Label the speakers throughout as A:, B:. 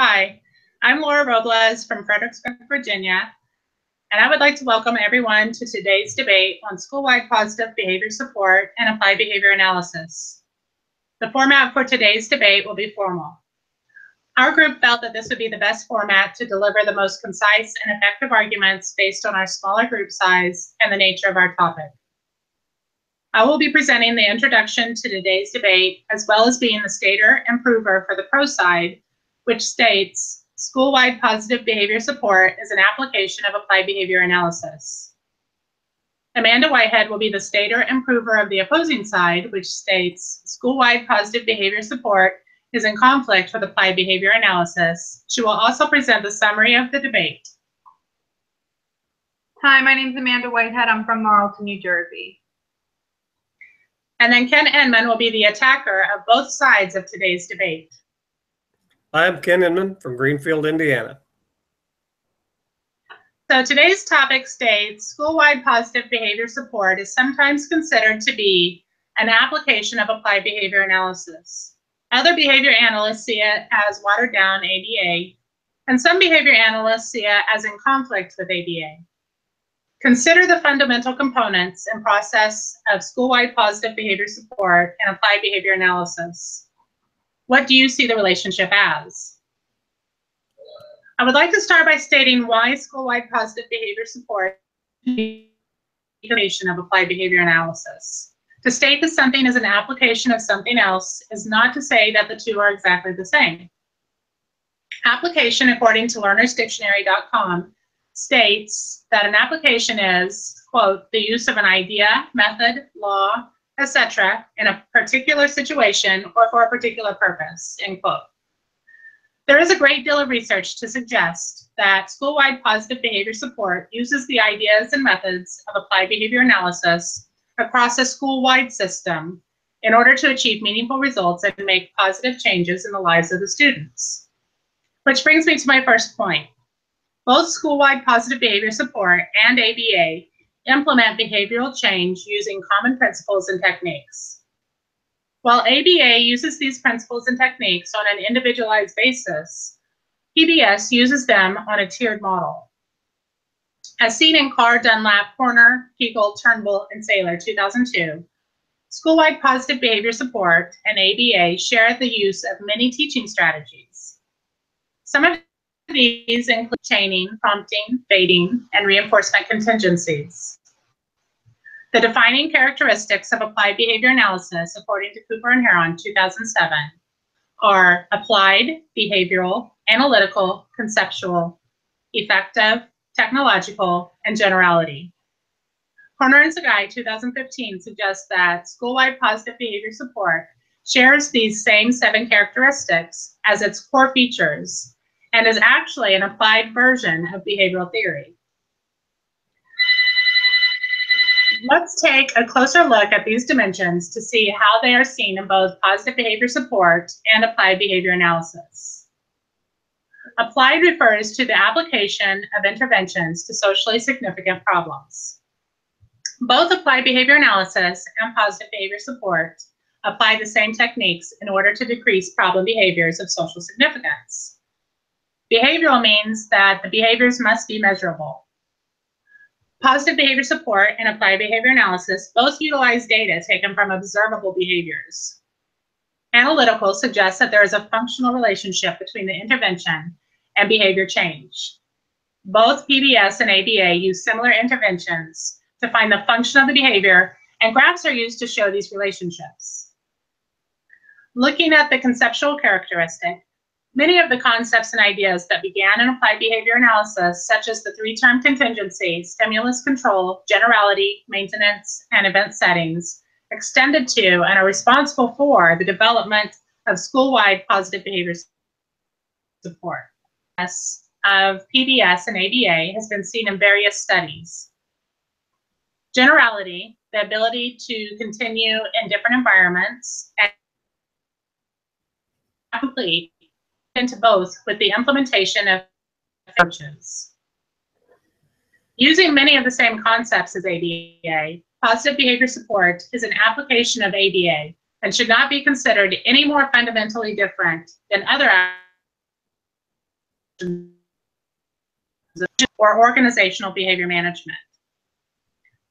A: Hi, I'm Laura Robles from Fredericksburg, Virginia, and I would like to welcome everyone to today's debate on school-wide positive behavior support and applied behavior analysis. The format for today's debate will be formal. Our group felt that this would be the best format to deliver the most concise and effective arguments based on our smaller group size and the nature of our topic. I will be presenting the introduction to today's debate, as well as being the stater and prover for the pro side, which states school-wide positive behavior support is an application of applied behavior analysis. Amanda Whitehead will be the stater and prover of the opposing side, which states school-wide positive behavior support is in conflict with applied behavior analysis. She will also present the summary of the debate.
B: Hi, my name is Amanda Whitehead. I'm from Marlton, New Jersey.
A: And then Ken Inman will be the attacker of both sides of today's debate.
C: I'm Ken Inman from Greenfield, Indiana.
A: So today's topic states school-wide positive behavior support is sometimes considered to be an application of applied behavior analysis. Other behavior analysts see it as watered down ABA, and some behavior analysts see it as in conflict with ABA. Consider the fundamental components and process of school-wide positive behavior support and applied behavior analysis. What do you see the relationship as? I would like to start by stating why school-wide positive behavior support is an application of applied behavior analysis. To state that something is an application of something else is not to say that the two are exactly the same. Application, according to learnersdictionary.com, states that an application is, quote, the use of an idea, method, law, etc. in a particular situation or for a particular purpose, end quote. There is a great deal of research to suggest that school-wide positive behavior support uses the ideas and methods of applied behavior analysis across a school-wide system in order to achieve meaningful results and make positive changes in the lives of the students. Which brings me to my first point. Both school-wide positive behavior support and ABA implement behavioral change using common principles and techniques. While ABA uses these principles and techniques on an individualized basis, PBS uses them on a tiered model. As seen in Carr, Dunlap, Horner, Kegel, Turnbull, and Saylor, 2002, school-wide positive behavior support and ABA share the use of many teaching strategies. Some of these include chaining, prompting, baiting, and reinforcement contingencies. The defining characteristics of applied behavior analysis, according to Cooper and Heron, 2007, are applied, behavioral, analytical, conceptual, effective, technological, and generality. Horner and Sagai, 2015, suggests that school-wide positive behavior support shares these same 7 characteristics as its core features and is actually an applied version of behavioral theory. Let's take a closer look at these dimensions to see how they are seen in both positive behavior support and applied behavior analysis. Applied refers to the application of interventions to socially significant problems. Both applied behavior analysis and positive behavior support apply the same techniques in order to decrease problem behaviors of social significance. Behavioral means that the behaviors must be measurable. Positive behavior support and applied behavior analysis both utilize data taken from observable behaviors. Analytical suggests that there is a functional relationship between the intervention and behavior change. Both PBS and ABA use similar interventions to find the function of the behavior, and graphs are used to show these relationships. Looking at the conceptual characteristic, many of the concepts and ideas that began in applied behavior analysis, such as the 3-term contingency, stimulus control, generality, maintenance, and event settings, extended to and are responsible for the development of school-wide positive behavior support. Of PBS and ABA has been seen in various studies. Generality, the ability to continue in different environments, and complete into both with the implementation of approaches. Using many of the same concepts as ABA, positive behavior support is an application of ABA and should not be considered any more fundamentally different than other or organizational behavior management.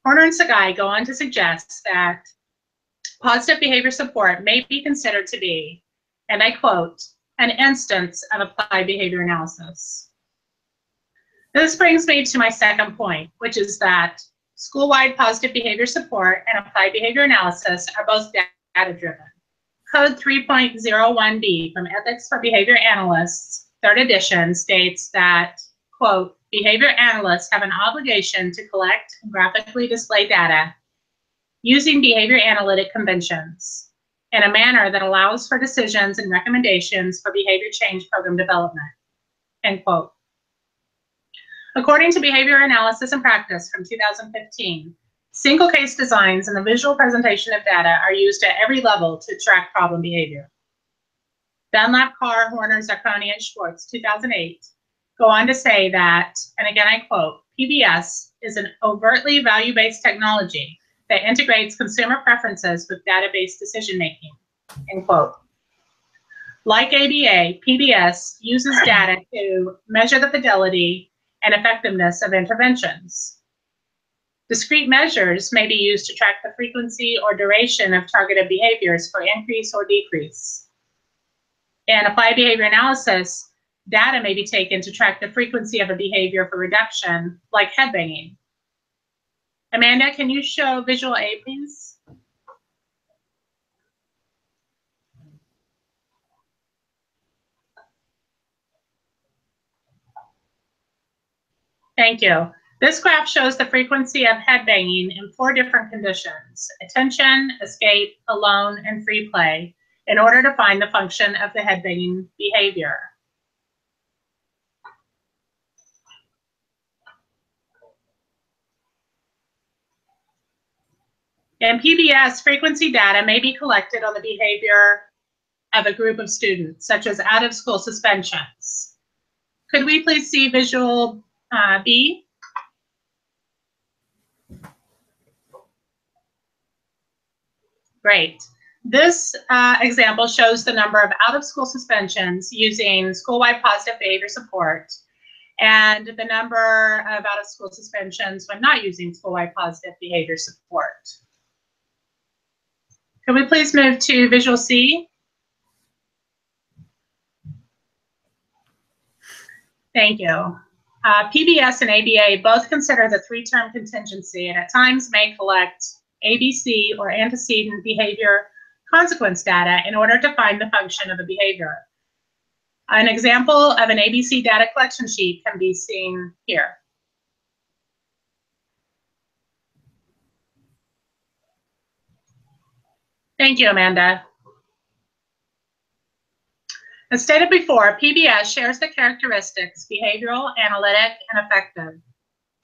A: Horner and Sagai go on to suggest that positive behavior support may be considered to be, and I quote, an instance of applied behavior analysis. This brings me to my second point, which is that school-wide positive behavior support and applied behavior analysis are both data-driven. Code 3.01b from Ethics for Behavior Analysts, 3rd edition, states that, quote, behavior analysts have an obligation to collect and graphically display data using behavior analytic conventions in a manner that allows for decisions and recommendations for behavior change program development, end quote. According to Behavior Analysis and Practice from 2015, single case designs and the visual presentation of data are used at every level to track problem behavior. Dunlap, Carr, Horner, Zacconi, and Schwartz, 2008, go on to say that, and again I quote, PBS is an overtly value-based technology that integrates consumer preferences with data-based decision-making, end quote. Like ABA, PBS uses data to measure the fidelity and effectiveness of interventions. Discrete measures may be used to track the frequency or duration of targeted behaviors for increase or decrease. In applied behavior analysis, data may be taken to track the frequency of a behavior for reduction, like headbanging. Amanda, can you show visual A, please? Thank you. This graph shows the frequency of headbanging in 4 different conditions: attention, escape, alone, and free play, in order to find the function of the headbanging behavior. In PBS, frequency data may be collected on the behavior of a group of students, such as out-of-school suspensions. Could we please see visual B? Great. This example shows the number of out-of-school suspensions using school-wide positive behavior support and the number of out-of-school suspensions when not using school-wide positive behavior support. Can we please move to visual C? Thank you. PBS and ABA both consider the 3-term contingency and at times may collect ABC or antecedent behavior consequence data in order to find the function of a behavior. An example of an ABC data collection sheet can be seen here. Thank you, Amanda. As stated before, PBS shares the characteristics behavioral, analytic, and affective.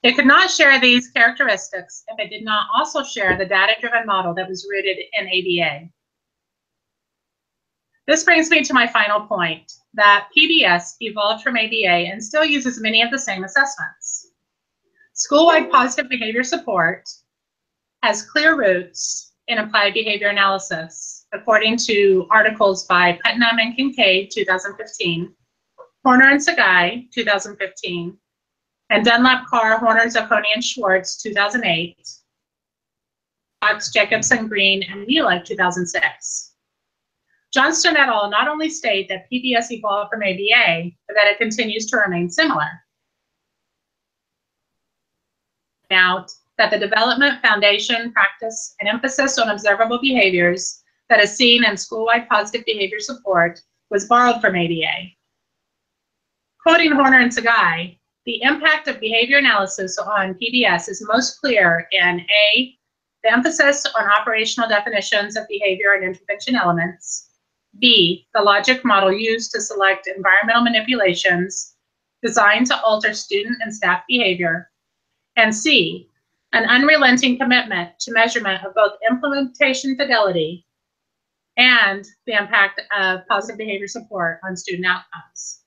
A: It could not share these characteristics if it did not also share the data-driven model that was rooted in ABA. This brings me to my final point, that PBS evolved from ABA and still uses many of the same assessments. School-wide positive behavior support has clear roots in applied behavior analysis, according to articles by Putnam and Kincaid, 2015, Horner and Sagai, 2015, and Dunlap, Carr, Horner, Zacconi, and Schwartz, 2008, Fox, Jacobson, Green, and Mueller, 2006. Johnston et al. Not only state that PBS evolved from ABA, but that it continues to remain similar. Now, that the development, foundation, practice, and emphasis on observable behaviors that is seen in school-wide positive behavior support was borrowed from ABA. Quoting Horner and Sagai, the impact of behavior analysis on PBS is most clear in A, the emphasis on operational definitions of behavior and intervention elements, B, the logic model used to select environmental manipulations designed to alter student and staff behavior, and C, an unrelenting commitment to measurement of both implementation fidelity and the impact of positive behavior support on student outcomes.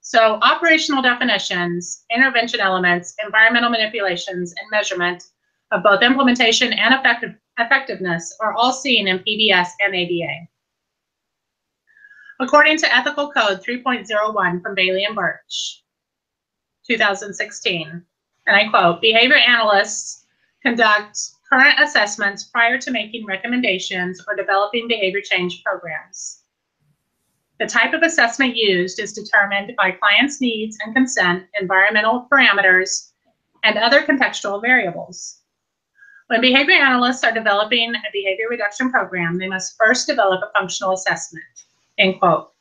A: So operational definitions, intervention elements, environmental manipulations, and measurement of both implementation and effectiveness are all seen in PBS and ABA. According to Ethical Code 3.01 from Bailey and Birch, 2016, and I quote, behavior analysts conduct current assessments prior to making recommendations or developing behavior change programs. The type of assessment used is determined by clients' needs and consent, environmental parameters, and other contextual variables. When behavior analysts are developing a behavior reduction program, they must first develop a functional assessment, end quote.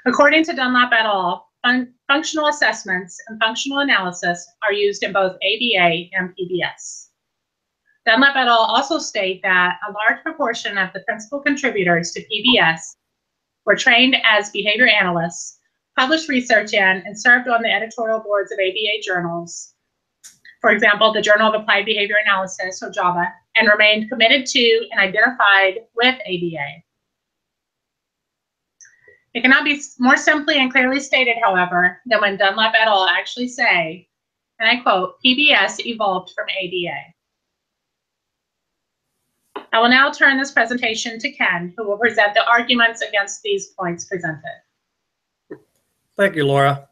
A: According to Dunlap et al., functional assessments and functional analysis are used in both ABA and PBS. Dunlap et al. Also state that a large proportion of the principal contributors to PBS were trained as behavior analysts, published research in, and served on the editorial boards of ABA journals, for example, the Journal of Applied Behavior Analysis, or JABA, and remained committed to and identified with ABA. It cannot be more simply and clearly stated, however, than when Dunlap et al. Actually say, and I quote, PBS evolved from ABA. I will now turn this presentation to Ken, who will present the arguments against these points presented.
C: Thank you, Laura.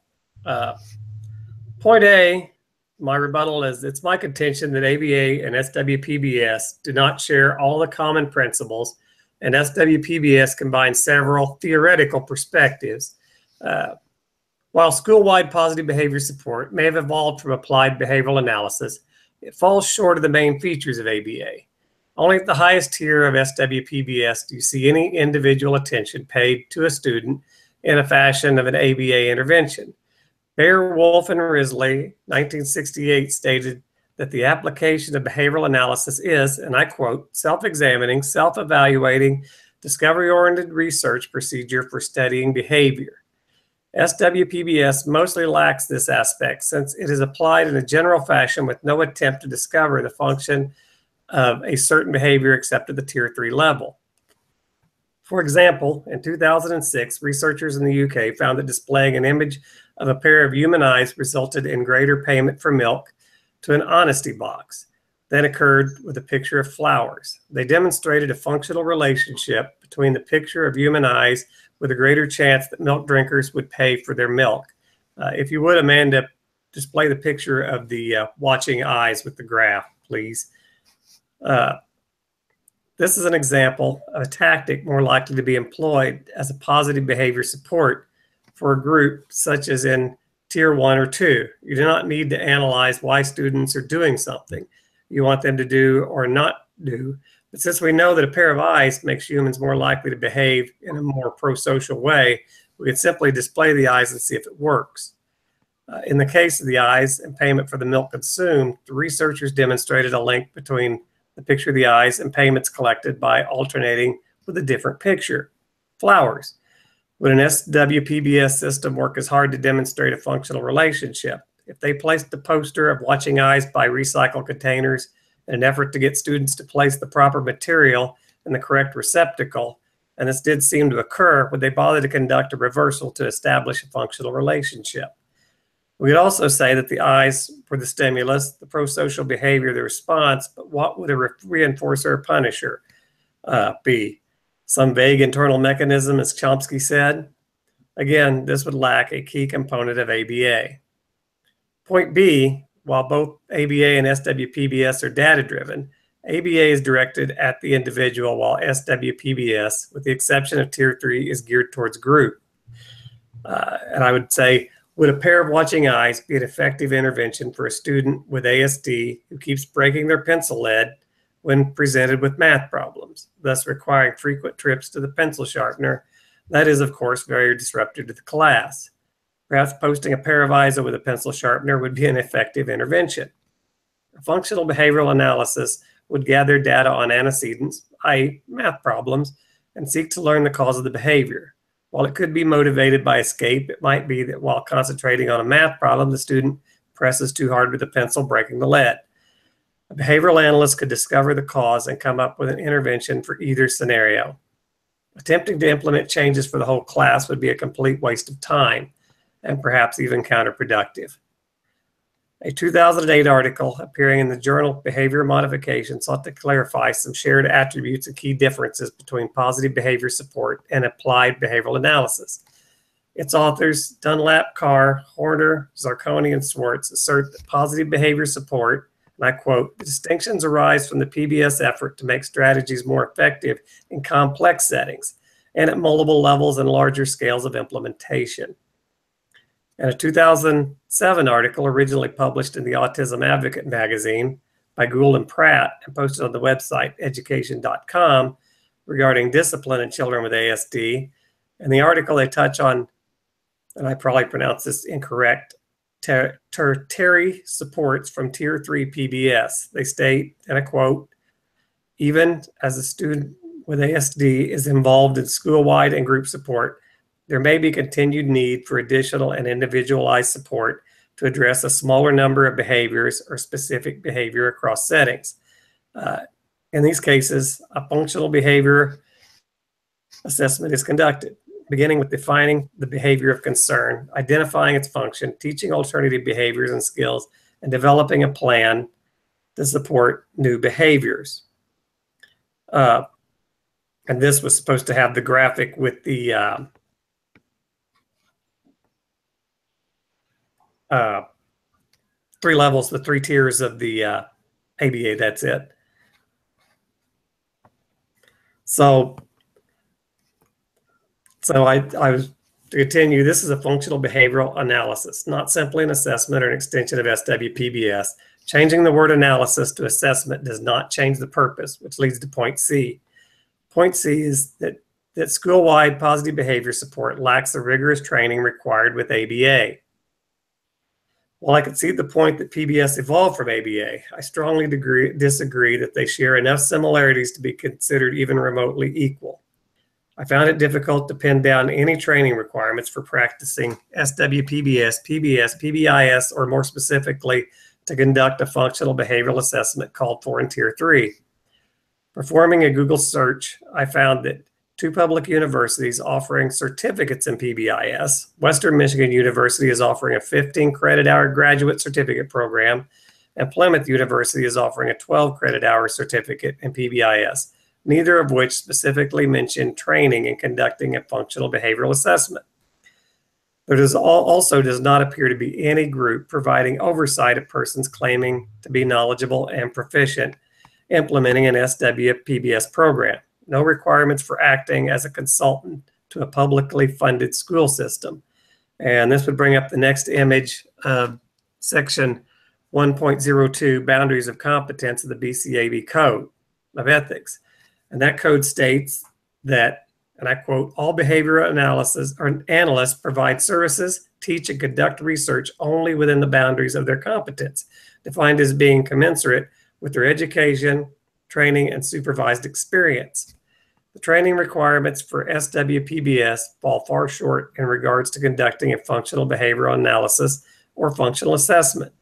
C: Point A, my rebuttal is it's my contention that ABA and SWPBS do not share all the common principles, and SWPBS combines several theoretical perspectives. While school-wide positive behavior support may have evolved from applied behavioral analysis, it falls short of the main features of ABA. Only at the highest tier of SWPBS do you see any individual attention paid to a student in a fashion of an ABA intervention. Baer, Wolf, and Risley, 1968, stated that the application of behavioral analysis is, and I quote, self-examining, self-evaluating, discovery-oriented research procedure for studying behavior. SWPBS mostly lacks this aspect since it is applied in a general fashion with no attempt to discover the function of a certain behavior except at the tier 3 level. For example, in 2006, researchers in the UK found that displaying an image of a pair of human eyes resulted in greater payment for milk to an honesty box than occurred with a picture of flowers. They demonstrated a functional relationship between the picture of human eyes with a greater chance that milk drinkers would pay for their milk. If you would, Amanda, display the picture of the watching eyes with the graph, please. This is an example of a tactic more likely to be employed as a positive behavior support for a group such as in tier 1 or 2. You do not need to analyze why students are doing something you want them to do or not do. But since we know that a pair of eyes makes humans more likely to behave in a more pro-social way, we could simply display the eyes and see if it works. In the case of the eyes and payment for the milk consumed, the researchers demonstrated a link between the picture of the eyes and payments collected by alternating with a different picture, flowers. Would an SWPBS system work as hard to demonstrate a functional relationship? If they placed the poster of watching eyes by recycled containers in an effort to get students to place the proper material in the correct receptacle, and this did seem to occur, would they bother to conduct a reversal to establish a functional relationship? We could also say that the eyes were the stimulus, the pro-social behavior, the response, but what would a reinforcer or punisher be? Some vague internal mechanism, as Chomsky said? Again, this would lack a key component of ABA. Point B, while both ABA and SWPBS are data-driven, ABA is directed at the individual, while SWPBS, with the exception of Tier 3, is geared towards group. And I would say, would a pair of watching eyes be an effective intervention for a student with ASD who keeps breaking their pencil lead when presented with math problems, thus requiring frequent trips to the pencil sharpener? That is, of course, very disruptive to the class. Perhaps posting a pair of eyes over the pencil sharpener would be an effective intervention. A functional behavioral analysis would gather data on antecedents, i.e. math problems, and seek to learn the cause of the behavior. While it could be motivated by escape, it might be that while concentrating on a math problem, the student presses too hard with the pencil, breaking the lead. A behavioral analyst could discover the cause and come up with an intervention for either scenario. Attempting to implement changes for the whole class would be a complete waste of time and perhaps even counterproductive. A 2008 article appearing in the journal Behavior Modification sought to clarify some shared attributes and key differences between positive behavior support and applied behavioral analysis. Its authors, Dunlap, Carr, Horner, Zarconi, and Swartz, assert that positive behavior support, and I quote, "The distinctions arise from the PBS effort to make strategies more effective in complex settings and at multiple levels and larger scales of implementation." And a 2007 article originally published in the Autism Advocate magazine by Gould and Pratt and posted on the website education.com regarding discipline in children with ASD. And the article, they touch on, and I probably pronounced this incorrect, tertiary supports from Tier 3 PBS. They state, and I quote, "Even as a student with ASD is involved in school-wide and group support, there may be continued need for additional and individualized support to address a smaller number of behaviors or specific behavior across settings. In these cases, a functional behavior assessment is conducted, beginning with defining the behavior of concern, identifying its function, teaching alternative behaviors and skills, and developing a plan to support new behaviors." And this was supposed to have the graphic with the 3 levels, the 3 tiers of the ABA. That's it. So I was to continue. This is a functional behavioral analysis, not simply an assessment or an extension of SWPBS. Changing the word analysis to assessment does not change the purpose, which leads to point C. Point C is that school-wide positive behavior support lacks the rigorous training required with ABA. While I can see the point that PBS evolved from ABA, I strongly disagree that they share enough similarities to be considered even remotely equal. I found it difficult to pin down any training requirements for practicing SWPBS, PBS, PBIS, or more specifically, to conduct a functional behavioral assessment called for in Tier 3. Performing a Google search, I found that 2 public universities offering certificates in PBIS. Western Michigan University is offering a 15-credit-hour graduate certificate program, and Plymouth University is offering a 12-credit-hour certificate in PBIS, neither of which specifically mention training in conducting a functional behavioral assessment. There also does not appear to be any group providing oversight of persons claiming to be knowledgeable and proficient implementing an SWPBS program. No requirements for acting as a consultant to a publicly funded school system. And this would bring up the next image of section 1.02, Boundaries of Competence of the BCAB Code of Ethics. And that code states that, and I quote, "All behavior analysis or analysts provide services, teach, and conduct research only within the boundaries of their competence, defined as being commensurate with their education, training, and supervised experience. The training requirements for SWPBS fall far short in regards to conducting a functional behavioral analysis or functional assessment,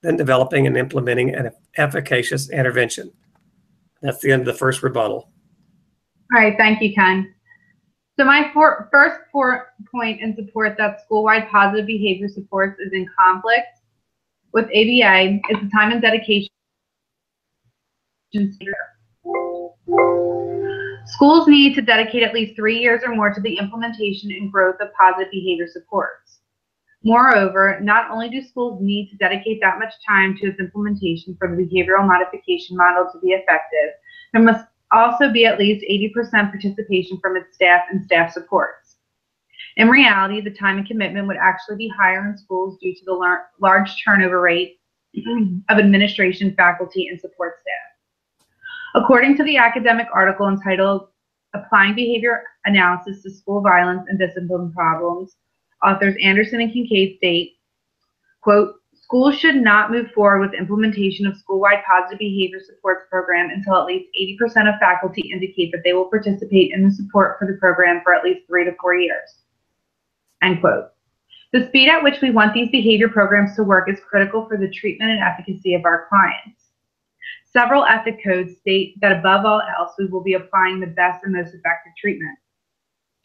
C: then developing and implementing an efficacious intervention." That's the end of the first rebuttal.
B: All right, thank you, Ken. So my first point in support that school-wide positive behavior supports is in conflict with ABA is the time and dedication. Schools need to dedicate at least 3 years or more to the implementation and growth of positive behavior supports. Moreover, not only do schools need to dedicate that much time to its implementation for the behavioral modification model to be effective, there must also be at least 80% participation from its staff and staff supports. In reality, the time and commitment would actually be higher in schools due to the large turnover rate of administration, faculty, and support staff. According to the academic article entitled "Applying Behavior Analysis to School Violence and Discipline Problems," authors Anderson and Kincaid state, quote, "Schools should not move forward with implementation of school-wide positive behavior supports program until at least 80% of faculty indicate that they will participate in the support for the program for at least 3 to 4 years." End quote. The speed at which we want these behavior programs to work is critical for the treatment and efficacy of our clients. Several ethic codes state that above all else, we will be applying the best and most effective treatment.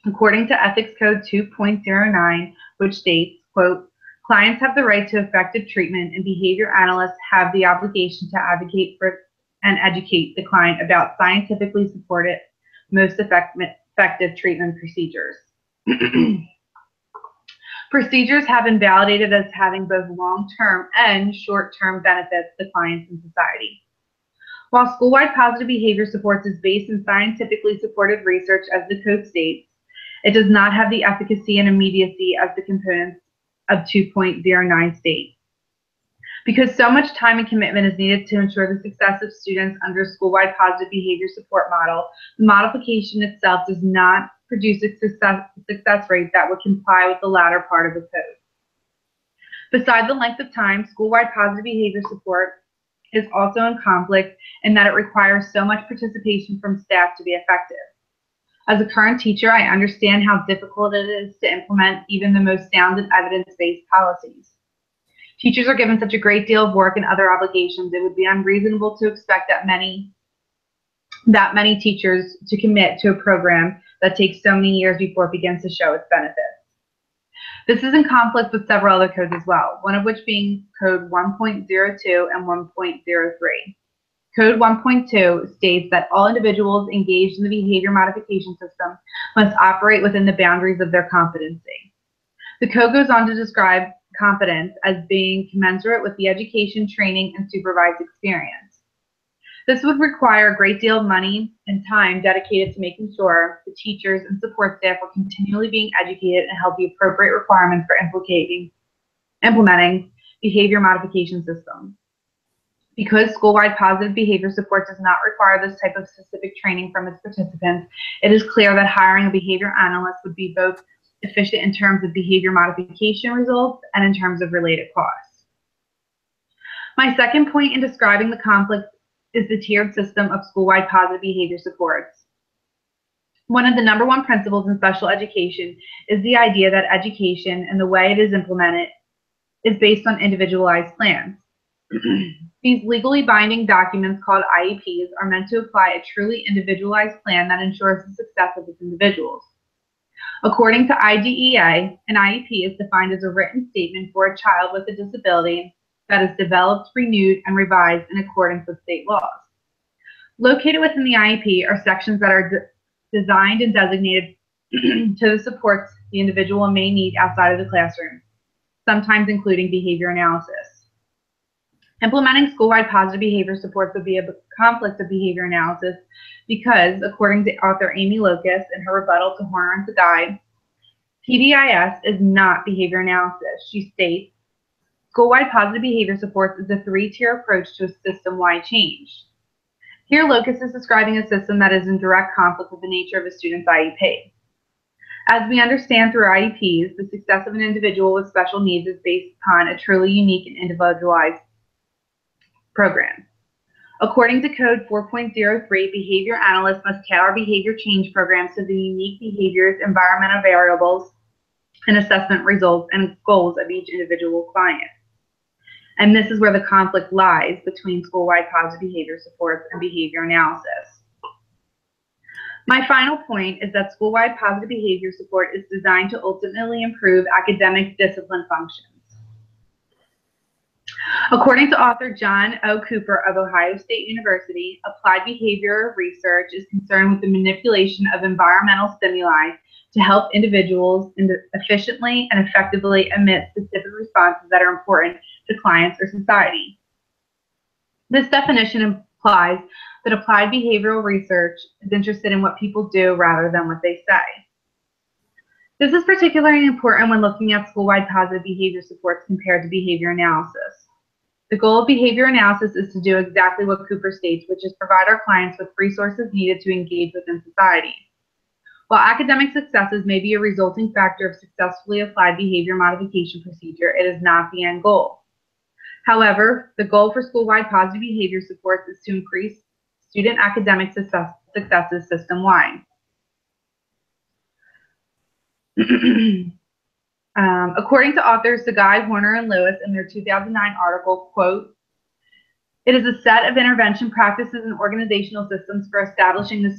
B: According to Ethics Code 2.09, which states, quote, Clients have the right to effective treatment, and behavior analysts have the obligation to advocate for and educate the client about scientifically supported, most effective treatment procedures. Procedures have been validated as having both long-term and short-term benefits to clients and society. While school-wide positive behavior supports is based in scientifically supported research, as the code states, it does not have the efficacy and immediacy as the components of 2.09 state. Because so much time and commitment is needed to ensure the success of students under a school-wide positive behavior support model, the modification itself does not produce a success rate that would comply with the latter part of the code. Besides the length of time, school-wide positive behavior support is also in conflict in that it requires so much participation from staff to be effective. As a current teacher, I understand how difficult it is to implement even the most sound and evidence-based policies. Teachers are given such a great deal of work and other obligations, it would be unreasonable to expect that many teachers to commit to a program that takes so many years before it begins to show its benefits. This is in conflict with several other codes as well, one of which being Code 1.02 and 1.03. Code 1.2 states that all individuals engaged in the behavior modification system must operate within the boundaries of their competency. The code goes on to describe competence as being commensurate with the education, training, and supervised experience. This would require a great deal of money and time dedicated to making sure the teachers and support staff were continually being educated and held the appropriate requirements for implementing behavior modification systems. Because school-wide positive behavior support does not require this type of specific training from its participants, it is clear that hiring a behavior analyst would be both efficient in terms of behavior modification results and in terms of related costs. My second point in describing the conflict is the tiered system of school-wide positive behavior supports. One of the #1 principles in special education is the idea that education and the way it is implemented is based on individualized plans. These legally binding documents called IEPs are meant to apply a truly individualized plan that ensures the success of its individuals. According to IDEA, an IEP is defined as a written statement for a child with a disability that is developed, renewed, and revised in accordance with state laws. Located within the IEP are sections that are designed and designated to the supports the individual may need outside of the classroom, sometimes including behavior analysis. Implementing school-wide positive behavior supports would be a conflict of behavior analysis because, according to author Amy Locust in her rebuttal to Horner and Sagai, PBIS is not behavior analysis. She states, school-wide positive behavior supports is a 3-tier approach to a system-wide change. Here, Locust is describing a system that is in direct conflict with the nature of a student's IEP. As we understand through IEPs, the success of an individual with special needs is based upon a truly unique and individualized program. According to Code 4.03, behavior analysts must tailor behavior change programs to the unique behaviors, environmental variables, and assessment results and goals of each individual client. And this is where the conflict lies between school-wide positive behavior supports and behavior analysis. My final point is that school-wide positive behavior support is designed to ultimately improve academic discipline functions. According to author John O. Cooper of Ohio State University, applied behavior research is concerned with the manipulation of environmental stimuli to help individuals efficiently and effectively emit specific responses that are important to clients or society. This definition implies that applied behavioral research is interested in what people do rather than what they say. This is particularly important when looking at school-wide positive behavior supports compared to behavior analysis. The goal of behavior analysis is to do exactly what Cooper states, which is provide our clients with resources needed to engage within society. While academic successes may be a resulting factor of successfully applied behavior modification procedure, it is not the end goal. However, the goal for school-wide positive behavior supports is to increase student academic successes system-wide. According to authors Sagai, Horner, and Lewis in their 2009 article, quote, "It is a set of intervention practices and organizational systems for establishing the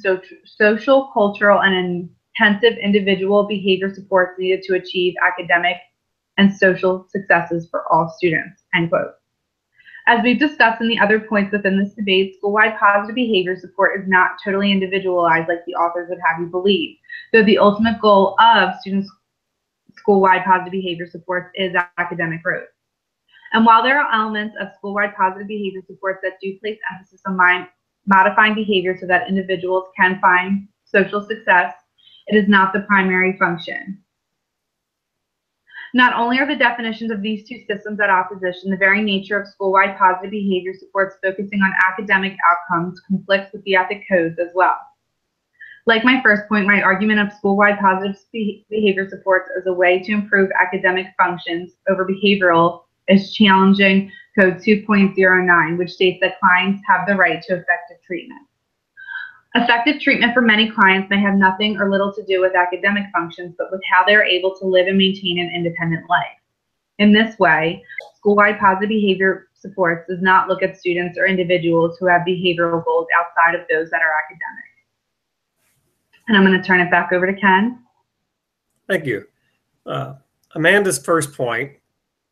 B: social, cultural, and intensive individual behavior supports needed to achieve academic and social successes for all students, end quote. As we've discussed in the other points within this debate, school-wide positive behavior support is not totally individualized like the authors would have you believe, though the ultimate goal of students' school-wide positive behavior supports is academic growth. And while there are elements of school-wide positive behavior supports that do place emphasis on modifying behavior so that individuals can find social success, it is not the primary function. Not only are the definitions of these two systems at opposition, the very nature of school-wide positive behavior supports focusing on academic outcomes conflicts with the ethic codes as well. Like my first point, my argument of school-wide positive behavior supports as a way to improve academic functions over behavioral is challenging Code 2.09, which states that clients have the right to effective treatment. Effective treatment for many clients may have nothing or little to do with academic functions, but with how they are able to live and maintain an independent life. In this way, school-wide positive behavior supports does not look at students or individuals who have behavioral goals outside of those that are academic. And I'm going to turn it back over to Ken.
C: Thank you. Amanda's first point,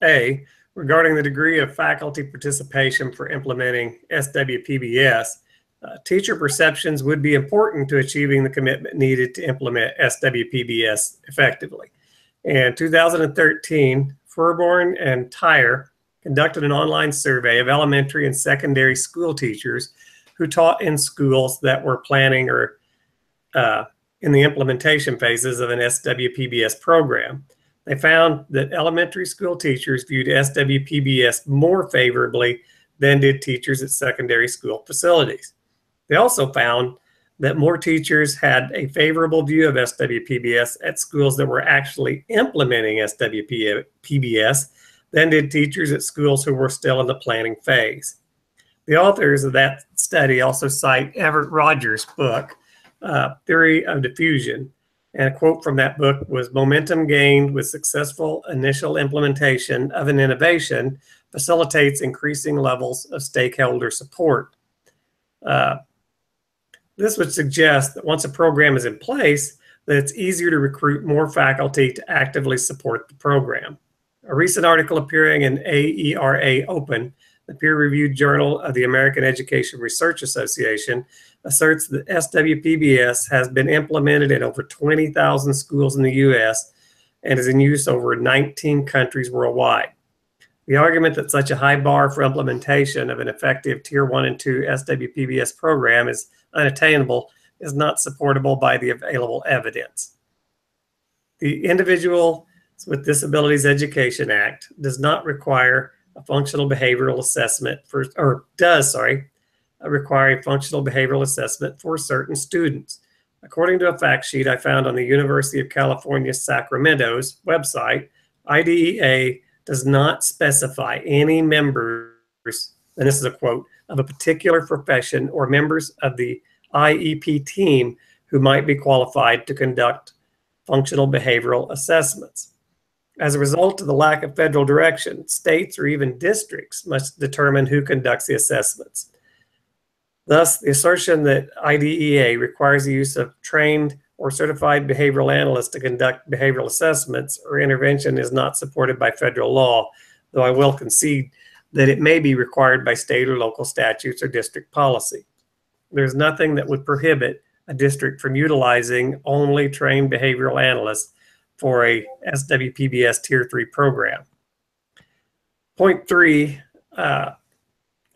C: A, regarding the degree of faculty participation for implementing SWPBS, teacher perceptions would be important to achieving the commitment needed to implement SWPBS effectively. In 2013, Furborn and Tyre conducted an online survey of elementary and secondary school teachers who taught in schools that were planning or in the implementation phases of an SWPBS program. They found that elementary school teachers viewed SWPBS more favorably than did teachers at secondary school facilities. They also found that more teachers had a favorable view of SWPBS at schools that were actually implementing SWPBS than did teachers at schools who were still in the planning phase. The authors of that study also cite Everett Rogers' book, Theory of Diffusion, and a quote from that book was, "Momentum gained with successful initial implementation of an innovation facilitates increasing levels of stakeholder support." This would suggest that once a program is in place, that it's easier to recruit more faculty to actively support the program. A recent article appearing in AERA Open, the peer-reviewed journal of the American Education Research Association, asserts that SWPBS has been implemented in over 20,000 schools in the U.S. and is in use over 19 countries worldwide. The argument that such a high bar for implementation of an effective Tier 1 and 2 SWPBS program is unattainable is not supportable by the available evidence. The Individuals with Disabilities Education Act does not require a functional behavioral assessment require a functional behavioral assessment for certain students. According to a fact sheet I found on the University of California, Sacramento's website, IDEA does not specify any members, and this is a quote, of a particular profession or members of the IEP team who might be qualified to conduct functional behavioral assessments. As a result of the lack of federal direction, states or even districts must determine who conducts the assessments. Thus, the assertion that IDEA requires the use of trained or certified behavioral analysts to conduct behavioral assessments or intervention is not supported by federal law, though I will concede that it may be required by state or local statutes or district policy. There's nothing that would prohibit a district from utilizing only trained behavioral analysts for a SWPBS Tier 3 program. Point 3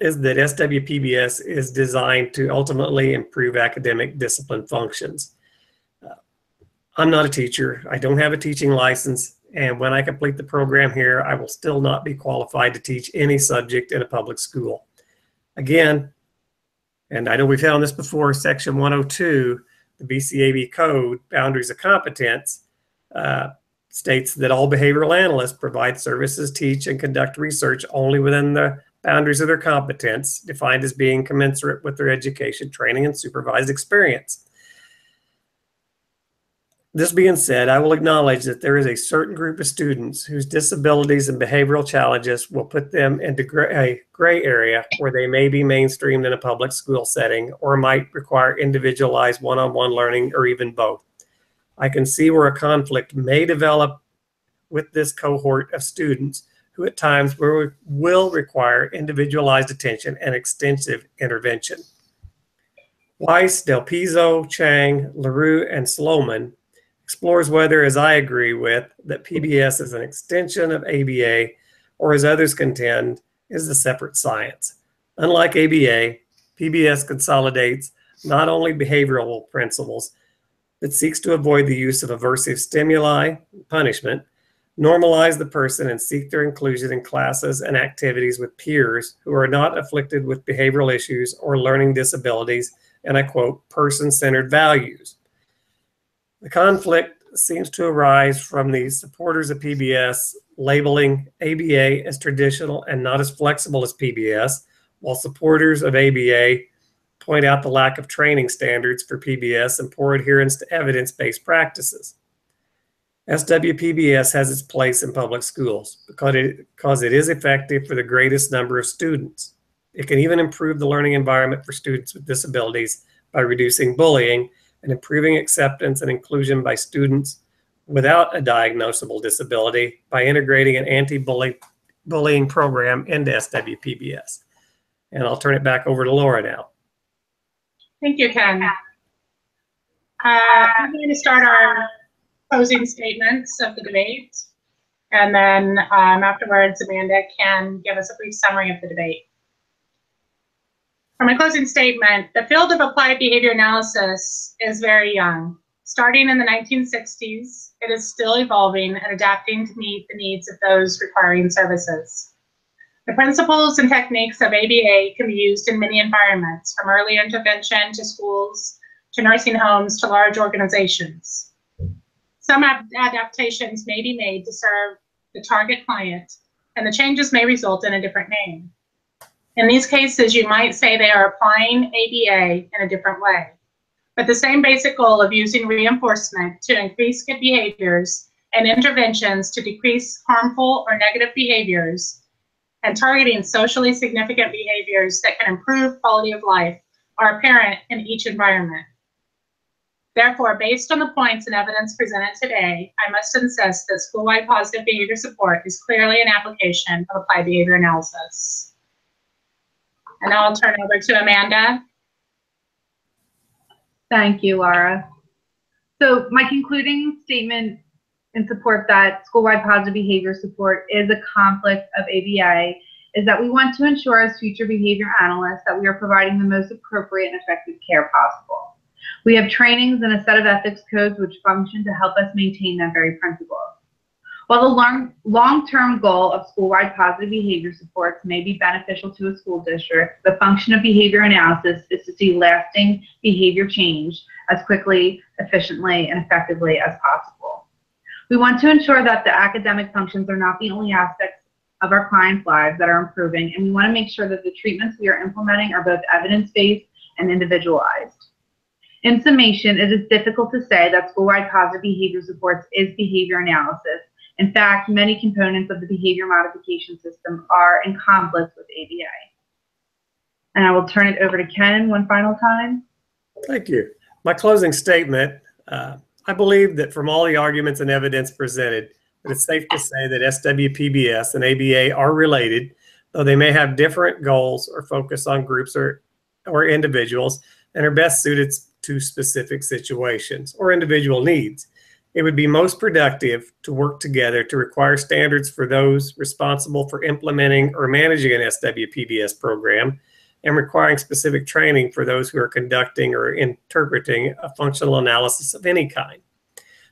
C: is that SWPBS is designed to ultimately improve academic discipline functions. I'm not a teacher. I don't have a teaching license. And when I complete the program here, I will still not be qualified to teach any subject in a public school. Again, and I know we've hit on this before, Section 102, the BCAB Code, Boundaries of Competence, states that all behavioral analysts provide services, teach, and conduct research only within the boundaries of their competence, defined as being commensurate with their education, training, and supervised experience. This being said, I will acknowledge that there is a certain group of students whose disabilities and behavioral challenges will put them into a gray area where they may be mainstreamed in a public school setting or might require individualized one-on-one learning or even both. I can see where a conflict may develop with this cohort of students who at times will require individualized attention and extensive intervention. Weiss, Del Pizzo, Chang, LaRue, and Sloman explores whether, as I agree with, that PBS is an extension of ABA, or as others contend, is a separate science. Unlike ABA, PBS consolidates not only behavioral principles, but seeks to avoid the use of aversive stimuli, punishment, normalize the person, and seek their inclusion in classes and activities with peers who are not afflicted with behavioral issues or learning disabilities, and I quote, person-centered values. The conflict seems to arise from the supporters of PBS labeling ABA as traditional and not as flexible as PBS, while supporters of ABA point out the lack of training standards for PBS and poor adherence to evidence-based practices. SWPBS has its place in public schools because it is effective for the greatest number of students. It can even improve the learning environment for students with disabilities by reducing bullying and improving acceptance and inclusion by students without a diagnosable disability by integrating an anti-bullying program into SWPBS. And I'll turn it back over to Laura now.
A: Thank you, Ken. I'm going to start our closing statements of the debate, and then afterwards, Amanda can give us a brief summary of the debate. For my closing statement, the field of applied behavior analysis is very young. Starting in the 1960s, it is still evolving and adapting to meet the needs of those requiring services. The principles and techniques of ABA can be used in many environments, from early intervention to schools, to nursing homes, to large organizations. Some adaptations may be made to serve the target client, and the changes may result in a different name. In these cases, you might say they are applying ABA in a different way, but the same basic goal of using reinforcement to increase good behaviors and interventions to decrease harmful or negative behaviors and targeting socially significant behaviors that can improve quality of life are apparent in each environment. Therefore, based on the points and evidence presented today, I must insist that school-wide positive behavior support is clearly an application of applied behavior analysis. And now I'll turn it over to Amanda.
B: Thank you, Laura. So my concluding statement in support that school-wide positive behavior support is a conflict of ABA is that we want to ensure as future behavior analysts that we are providing the most appropriate and effective care possible. We have trainings and a set of ethics codes which function to help us maintain that very principle. While the long-term goal of school-wide positive behavior supports may be beneficial to a school district, the function of behavior analysis is to see lasting behavior change as quickly, efficiently, and effectively as possible. We want to ensure that the academic functions are not the only aspects of our clients' lives that are improving, and we want to make sure that the treatments we are implementing are both evidence-based and individualized. In summation, it is difficult to say that school-wide positive behavior supports is behavior analysis. In fact, many components of the behavior modification system are in conflict with ABA. And I will turn it over to Ken one final time.
C: Thank you. My closing statement, I believe that from all the arguments and evidence presented, that it's safe to say that SWPBS and ABA are related, though they may have different goals or focus on groups or individuals and are best suited to specific situations or individual needs. It would be most productive to work together to require standards for those responsible for implementing or managing an SWPBS program and requiring specific training for those who are conducting or interpreting a functional analysis of any kind.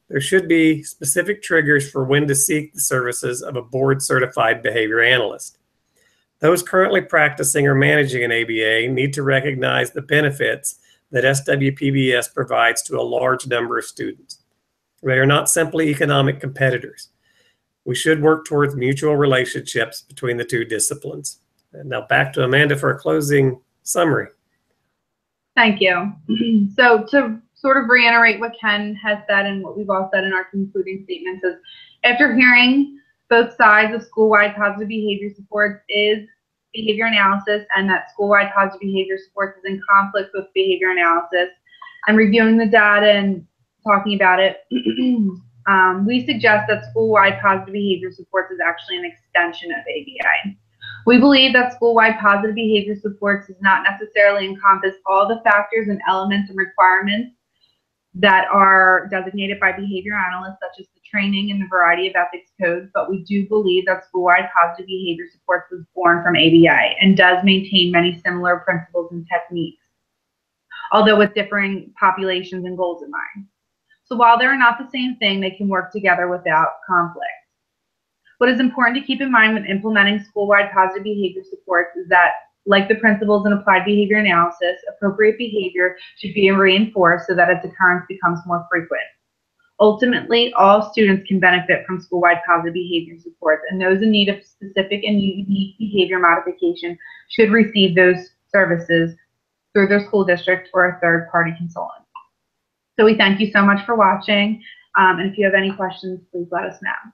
C: There should be specific triggers for when to seek the services of a board-certified behavior analyst. Those currently practicing or managing an ABA need to recognize the benefits that SWPBS provides to a large number of students. They are not simply economic competitors. We should work towards mutual relationships between the two disciplines. And now back to Amanda for a closing summary.
B: Thank you. So to sort of reiterate what Ken has said and what we've all said in our concluding statements is, after hearing both sides of school-wide positive behavior supports is behavior analysis and that school-wide positive behavior supports is in conflict with behavior analysis, and reviewing the data and talking about it, we suggest that school-wide positive behavior supports is actually an extension of ABA. We believe that school-wide positive behavior supports does not necessarily encompass all the factors and elements and requirements that are designated by behavior analysts, such as the training and the variety of ethics codes, but we do believe that school-wide positive behavior supports was born from ABA and does maintain many similar principles and techniques, although with differing populations and goals in mind. So while they're not the same thing, they can work together without conflict. What is important to keep in mind when implementing school-wide positive behavior supports is that, like the principles in applied behavior analysis, appropriate behavior should be reinforced so that its occurrence becomes more frequent. Ultimately, all students can benefit from school-wide positive behavior supports, and those in need of specific and unique behavior modification should receive those services through their school district or a third-party consultant. So we thank you so much for watching, and if you have any questions, please let us know.